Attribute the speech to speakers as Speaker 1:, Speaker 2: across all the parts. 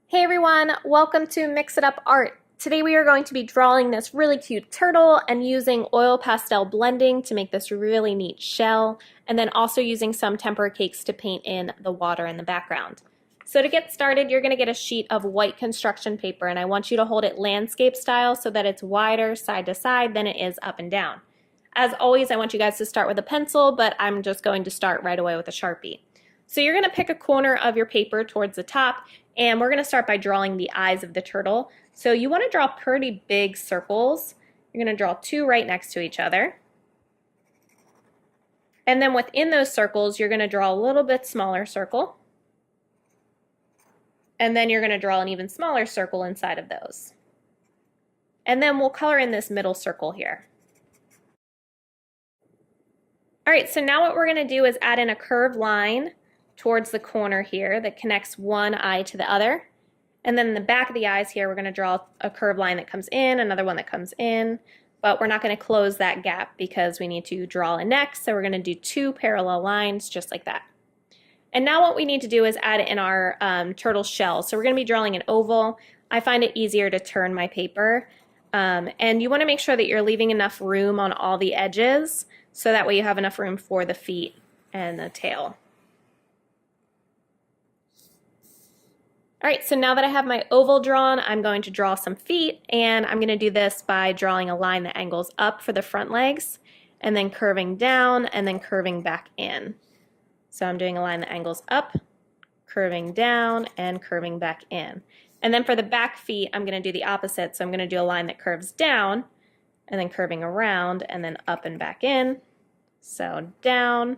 Speaker 1: Hey everyone, welcome to Mix It Up Art. Today we are going to be drawing this really cute turtle and using oil pastel blending to make this really neat shell, and then also using some tempera cakes to paint in the water in the background. So to get started, you're going to get a sheet of white construction paper, and I want you to hold it landscape style so that it's wider side to side than it is up and down. As always, I want you guys to start with a pencil, but I'm just going to start right away with a Sharpie. So you're going to pick a corner of your paper towards the top, and we're going to start by drawing the eyes of the turtle. So you want to draw pretty big circles. You're going to draw two right next to each other. And then within those circles, you're going to draw a little bit smaller circle. And then you're going to draw an even smaller circle inside of those. And then we'll color in this middle circle here. All right, so now what we're going to do is add in a curved line towards the corner here that connects one eye to the other. And then in the back of the eyes here, we're going to draw a curved line that comes in, another one that comes in, but we're not going to close that gap because we need to draw a neck, so we're going to do two parallel lines just like that. And now what we need to do is add in our turtle shell. So we're going to be drawing an oval. I find it easier to turn my paper. And you want to make sure that you're leaving enough room on all the edges so that way you have enough room for the feet and the tail. All right, so now that I have my oval drawn, I'm going to draw some feet, and I'm going to do this by drawing a line that angles up for the front legs, and then curving down, and then curving back in. So I'm doing a line that angles up, curving down, and curving back in. And then for the back feet, I'm going to do the opposite, so I'm going to do a line that curves down, and then curving around, and then up and back in. So down,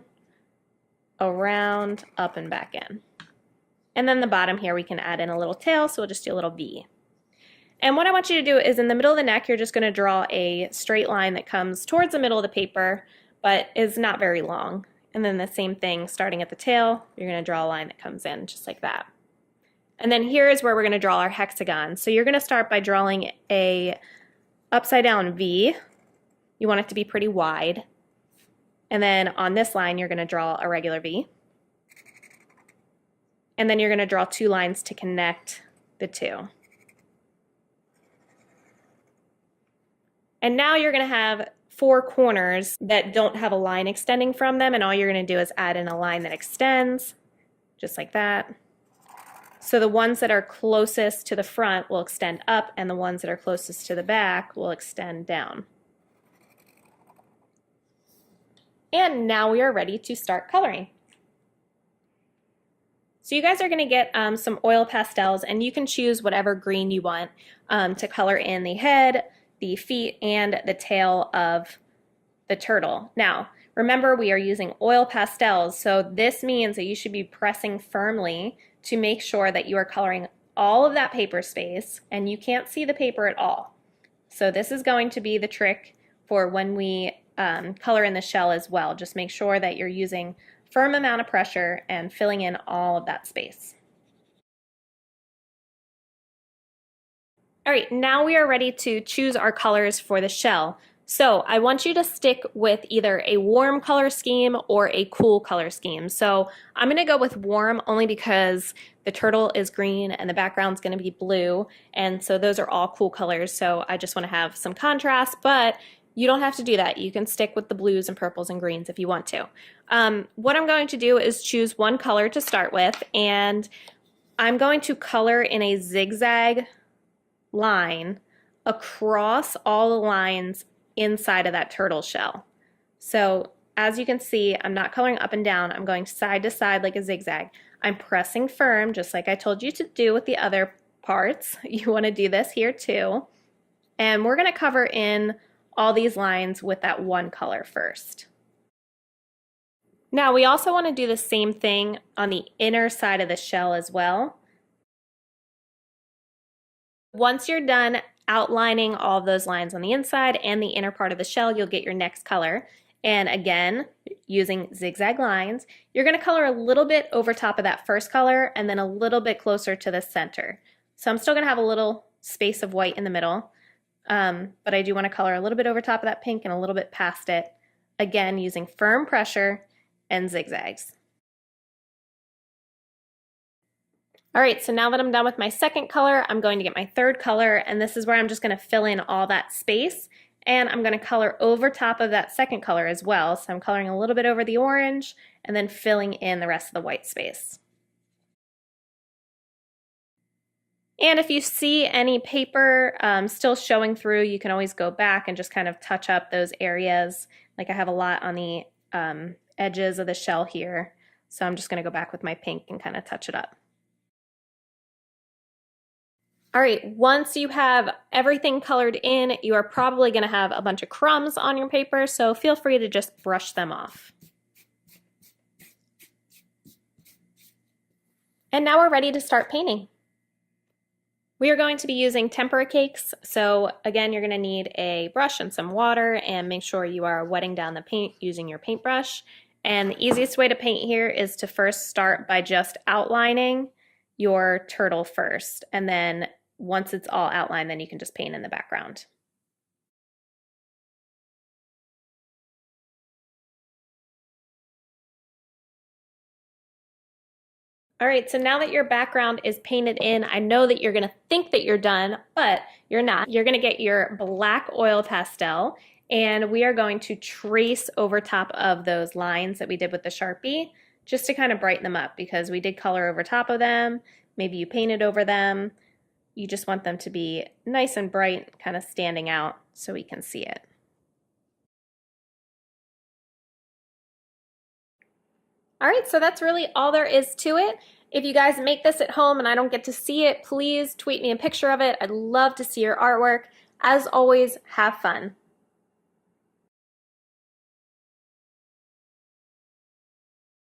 Speaker 1: around, up, and back in. And then the bottom here we can add in a little tail, so we'll just do a little V. And what I want you to do is in the middle of the neck, you're just going to draw a straight line that comes towards the middle of the paper, but is not very long. And then the same thing, starting at the tail, you're going to draw a line that comes in just like that. And then here is where we're going to draw our hexagon. So you're going to start by drawing a upside down V. You want it to be pretty wide. And then on this line, you're going to draw a regular V. And then you're going to draw two lines to connect the two. And now you're going to have four corners that don't have a line extending from them, and all you're going to do is add in a line that extends, just like that. So the ones that are closest to the front will extend up, and the ones that are closest to the back will extend down. And now we are ready to start coloring. So you guys are going to get some oil pastels, and you can choose whatever green you want to color in the head, the feet, and the tail of the turtle. Now, remember we are using oil pastels, so this means that you should be pressing firmly to make sure that you are coloring all of that paper space, and you can't see the paper at all. So this is going to be the trick for when we color in the shell as well. Just make sure that you're using firm amount of pressure and filling in all of that space. All right, now we are ready to choose our colors for the shell. So I want you to stick with either a warm color scheme or a cool color scheme. So I'm going to go with warm only because the turtle is green and the background's going to be blue, and so those are all cool colors, so I just want to have some contrast, but you don't have to do that. You can stick with the blues and purples and greens if you want to. What I'm going to do is choose one color to start with, and I'm going to color in a zigzag line across all the lines inside of that turtle shell. So as you can see, I'm not coloring up and down. I'm going side to side like a zigzag. I'm pressing firm, just like I told you to do with the other parts. You want to do this here too. And we're going to cover in all these lines with that one color first. Now we also want to do the same thing on the inner side of the shell as well. Once you're done outlining all of those lines on the inside and the inner part of the shell, you'll get your next color. And again, using zigzag lines, you're going to color a little bit over top of that first color and then a little bit closer to the center. So I'm still going to have a little space of white in the middle. But I do want to color a little bit over top of that pink and a little bit past it, again using firm pressure and zigzags. All right, so now that I'm done with my second color, I'm going to get my third color, and this is where I'm just going to fill in all that space, and I'm going to color over top of that second color as well. So I'm coloring a little bit over the orange and then filling in the rest of the white space. And if you see any paper still showing through, you can always go back and just kind of touch up those areas. Like I have a lot on the edges of the shell here, so I'm just going to go back with my pink and kind of touch it up. All right, once you have everything colored in, you are probably going to have a bunch of crumbs on your paper, so feel free to just brush them off. And now we're ready to start painting. We are going to be using tempera cakes, so again, you're going to need a brush and some water, and make sure you are wetting down the paint using your paintbrush. And the easiest way to paint here is to first start by just outlining your turtle first, and then once it's all outlined, then you can just paint in the background. All right, so now that your background is painted in, I know that you're gonna think that you're done, but you're not. You're gonna get your black oil pastel, and we are going to trace over top of those lines that we did with the Sharpie, just to kind of brighten them up, because we did color over top of them, maybe you painted over them. You just want them to be nice and bright, kind of standing out so we can see it. All right, so that's really all there is to it. If you guys make this at home and I don't get to see it, please tweet me a picture of it. I'd love to see your artwork. As always, have fun.